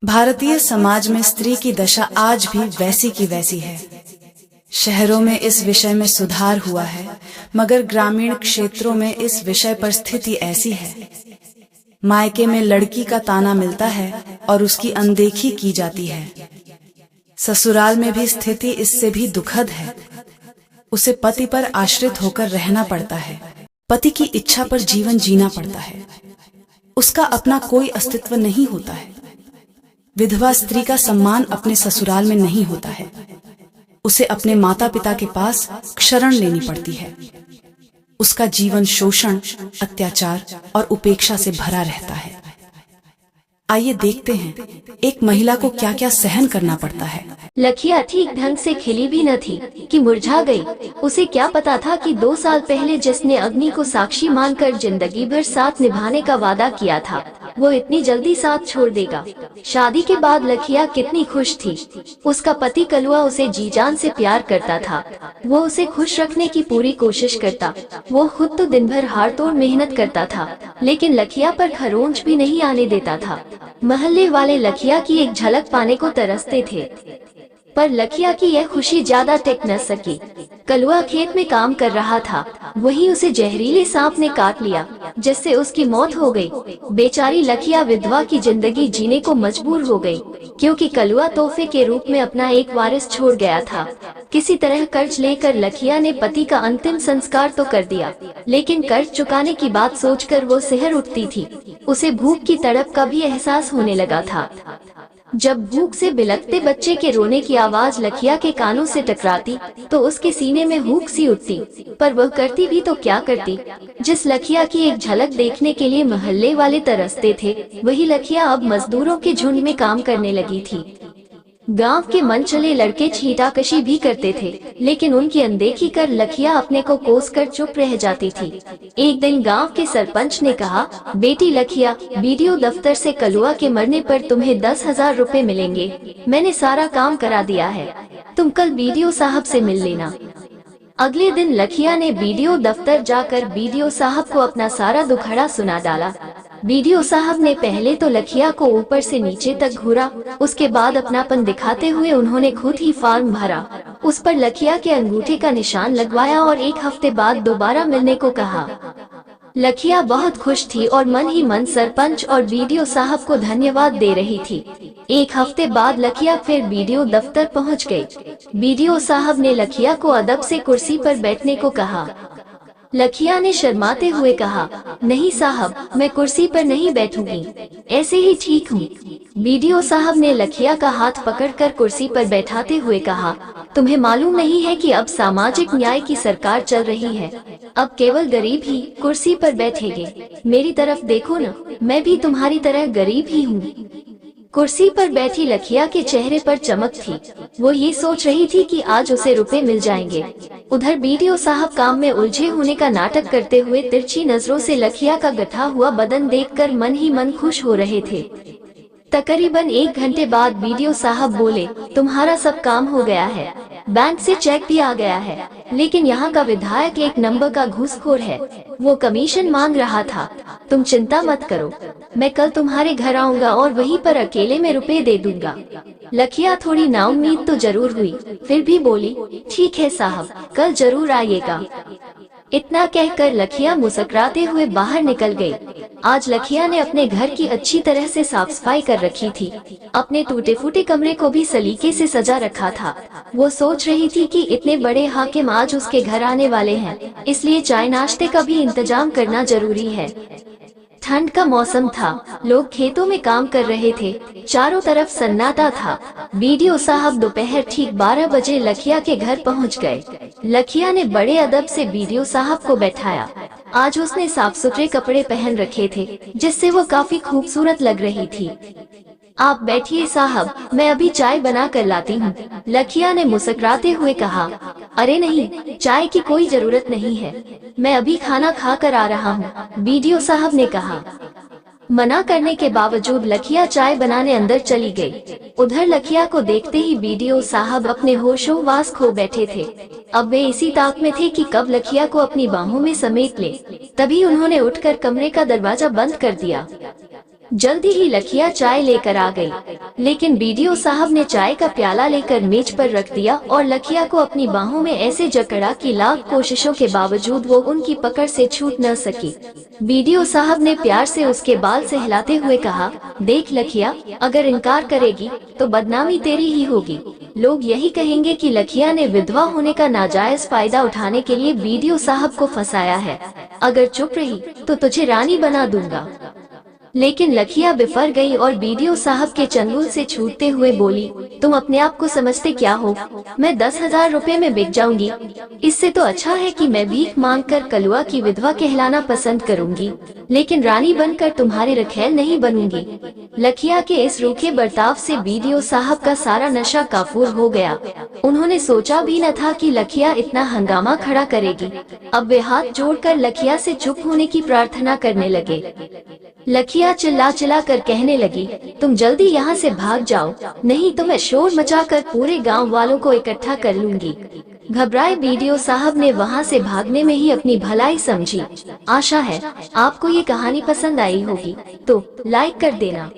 भारतीय समाज में स्त्री की दशा आज भी वैसी की वैसी है। शहरों में इस विषय में सुधार हुआ है, मगर ग्रामीण क्षेत्रों में इस विषय पर स्थिति ऐसी है। मायके में लड़की का ताना मिलता है और उसकी अनदेखी की जाती है। ससुराल में भी स्थिति इससे भी दुखद है। उसे पति पर आश्रित होकर रहना पड़ता है। पति की इच्छा पर जीवन जीना पड़ता है। उसका अपना कोई अस्तित्व नहीं होता है। विधवा स्त्री का सम्मान अपने ससुराल में नहीं होता है। उसे अपने माता पिता के पास शरण लेनी पड़ती है। उसका जीवन शोषण, अत्याचार और उपेक्षा से भरा रहता है। आइए देखते हैं एक महिला को क्या क्या सहन करना पड़ता है। लखिया ठीक ढंग से खिली भी न थी कि मुरझा गई। उसे क्या पता था कि 2 साल पहले जिसने अग्नि को साक्षी मानकर जिंदगी भर साथ निभाने का वादा किया था, वो इतनी जल्दी साथ छोड़ देगा। शादी के बाद लखिया कितनी खुश थी। उसका पति कलुआ उसे जी जान से प्यार करता था। वो उसे खुश रखने की पूरी कोशिश करता। वो खुद तो दिन भर हाड़ तोड़ मेहनत करता था, लेकिन लखिया पर खरोंच भी नहीं आने देता था। मोहल्ले वाले लखिया की एक झलक पाने को तरसते थे, पर लखिया की यह खुशी ज्यादा टिक न सकी। कलुआ खेत में काम कर रहा था, वहीं उसे जहरीले सांप ने काट लिया, जिससे उसकी मौत हो गई। बेचारी लखिया विधवा की जिंदगी जीने को मजबूर हो गई, क्योंकि कलुआ तोहफे के रूप में अपना एक वारिस छोड़ गया था। किसी तरह कर्ज लेकर लखिया ने पति का अंतिम संस्कार तो कर दिया, लेकिन कर्ज चुकाने की बात सोचकर वो सिहर उठती थी। उसे भूख की तड़प का भी एहसास होने लगा था। जब भूख से बिलखते बच्चे के रोने की आवाज लखिया के कानों से टकराती, तो उसके सीने में हुक सी उठती। पर वह करती भी तो क्या करती। जिस लखिया की एक झलक देखने के लिए मोहल्ले वाले तरसते थे, वही लखिया अब मजदूरों के झुंड में काम करने लगी थी। गांव के मनचले लड़के छींटाकशी भी करते थे, लेकिन उनकी अनदेखी कर लखिया अपने को कोस कर चुप रह जाती थी। एक दिन गांव के सरपंच ने कहा, बेटी लखिया, बीडीओ दफ्तर से कलुआ के मरने पर तुम्हें 10,000 रुपए मिलेंगे। मैंने सारा काम करा दिया है, तुम कल बीडीओ साहब से मिल लेना। अगले दिन लखिया ने बीडीओ दफ्तर जाकर बीडीओ साहब को अपना सारा दुखड़ा सुना डाला। बीडीओ साहब ने पहले तो लखिया को ऊपर से नीचे तक घूरा, उसके बाद अपनापन दिखाते हुए उन्होंने खुद ही फॉर्म भरा। उस पर लखिया के अंगूठे का निशान लगवाया और 1 हफ्ते बाद दोबारा मिलने को कहा। लखिया बहुत खुश थी और मन ही मन सरपंच और बीडीओ साहब को धन्यवाद दे रही थी। 1 हफ्ते बाद लखिया फिर बीडीओ दफ्तर पहुंच गई। बीडीओ साहब ने लखिया को अदब से कुर्सी पर बैठने को कहा। लखिया ने शर्माते हुए कहा, नहीं साहब, मैं कुर्सी पर नहीं बैठूंगी, ऐसे ही ठीक हूँ। बीडीओ साहब ने लखिया का हाथ पकड़कर कुर्सी पर बैठाते हुए कहा, तुम्हें मालूम नहीं है कि अब सामाजिक न्याय की सरकार चल रही है। अब केवल गरीब ही कुर्सी पर बैठेंगे। मेरी तरफ देखो न, मैं भी तुम्हारी तरह गरीब ही हूँ। कुर्सी पर बैठी लखिया के चेहरे पर चमक थी। वो ये सोच रही थी कि आज उसे रुपए मिल जाएंगे। उधर बीडीओ साहब काम में उलझे होने का नाटक करते हुए तिरछी नजरों से लखिया का गठा हुआ बदन देखकर मन ही मन खुश हो रहे थे। तकरीबन 1 घंटे बाद बीडीओ साहब बोले, तुम्हारा सब काम हो गया है, बैंक से चेक भी आ गया है, लेकिन यहाँ का विधायक 1 नंबर का घूसखोर है। वो कमीशन मांग रहा था। तुम चिंता मत करो, मैं कल तुम्हारे घर आऊंगा और वहीं पर अकेले में रुपए दे दूंगा। लखिया थोड़ी नाउम्मीद तो जरूर हुई, फिर भी बोली, ठीक है साहब, कल जरूर आइएगा। इतना कहकर लखिया मुस्कुराते हुए बाहर निकल गई। आज लखिया ने अपने घर की अच्छी तरह से साफ सफाई कर रखी थी। अपने टूटे फूटे कमरे को भी सलीके से सजा रखा था। वो सोच रही थी कि इतने बड़े हाकिम आज उसके घर आने वाले हैं, इसलिए चाय नाश्ते का भी इंतजाम करना जरूरी है। ठंड का मौसम था, लोग खेतों में काम कर रहे थे, चारों तरफ सन्नाटा था। बीडीओ साहब दोपहर ठीक 12 बजे लखिया के घर पहुंच गए। लखिया ने बड़े अदब से बीडीओ साहब को बैठाया। आज उसने साफ सुथरे कपड़े पहन रखे थे, जिससे वो काफी खूबसूरत लग रही थी। आप बैठिए साहब, मैं अभी चाय बना कर लाती हूँ, लखिया ने मुस्कुराते हुए कहा। अरे नहीं, चाय की कोई जरूरत नहीं है, मैं अभी खाना खा कर आ रहा हूँ, बीडीओ साहब ने कहा। मना करने के बावजूद लखिया चाय बनाने अंदर चली गई। उधर लखिया को देखते ही बीडीओ साहब अपने होशोहवास खो बैठे थे। अब वे इसी ताक में थे कि कब लखिया को अपनी बाहों में समेट ले। तभी उन्होंने उठकर कमरे का दरवाजा बंद कर दिया। जल्दी ही लखिया चाय लेकर आ गई, लेकिन बीडीओ साहब ने चाय का प्याला लेकर मेज पर रख दिया और लखिया को अपनी बाहों में ऐसे जकड़ा कि लाख कोशिशों के बावजूद वो उनकी पकड़ से छूट न सकी। बीडीओ साहब ने प्यार से उसके बाल सहलाते हुए कहा, देख लखिया, अगर इनकार करेगी तो बदनामी तेरी ही होगी। लोग यही कहेंगे कि लखिया ने विधवा होने का नाजायज फायदा उठाने के लिए बीडीओ साहब को फंसाया है। अगर चुप रही तो तुझे रानी बना दूंगा। लेकिन लखिया बिफर गई और बीडीओ साहब के चंगुल से छूटते हुए बोली, तुम अपने आप को समझते क्या हो? मैं 10,000 रुपए में बिक जाऊंगी। इससे तो अच्छा है कि मैं भीख मांगकर कलुआ की विधवा कहलाना पसंद करूंगी, लेकिन रानी बनकर तुम्हारी रखैल नहीं बनूंगी। लखिया के इस रूखे बर्ताव से बीडीओ साहब का सारा नशा काफूर हो गया। उन्होंने सोचा भी न था कि लखिया इतना हंगामा खड़ा करेगी। अब वे हाथ जोड़कर लखिया से चुप होने की प्रार्थना करने लगे। लखिया चिल्ला चिल्ला कर कहने लगी, तुम जल्दी यहाँ से भाग जाओ, नहीं तो मैं शोर मचाकर पूरे गांव वालों को इकट्ठा कर लूंगी। घबराए बीडीओ साहब ने वहाँ से भागने में ही अपनी भलाई समझी। आशा है आपको ये कहानी पसंद आई होगी, तो लाइक कर देना।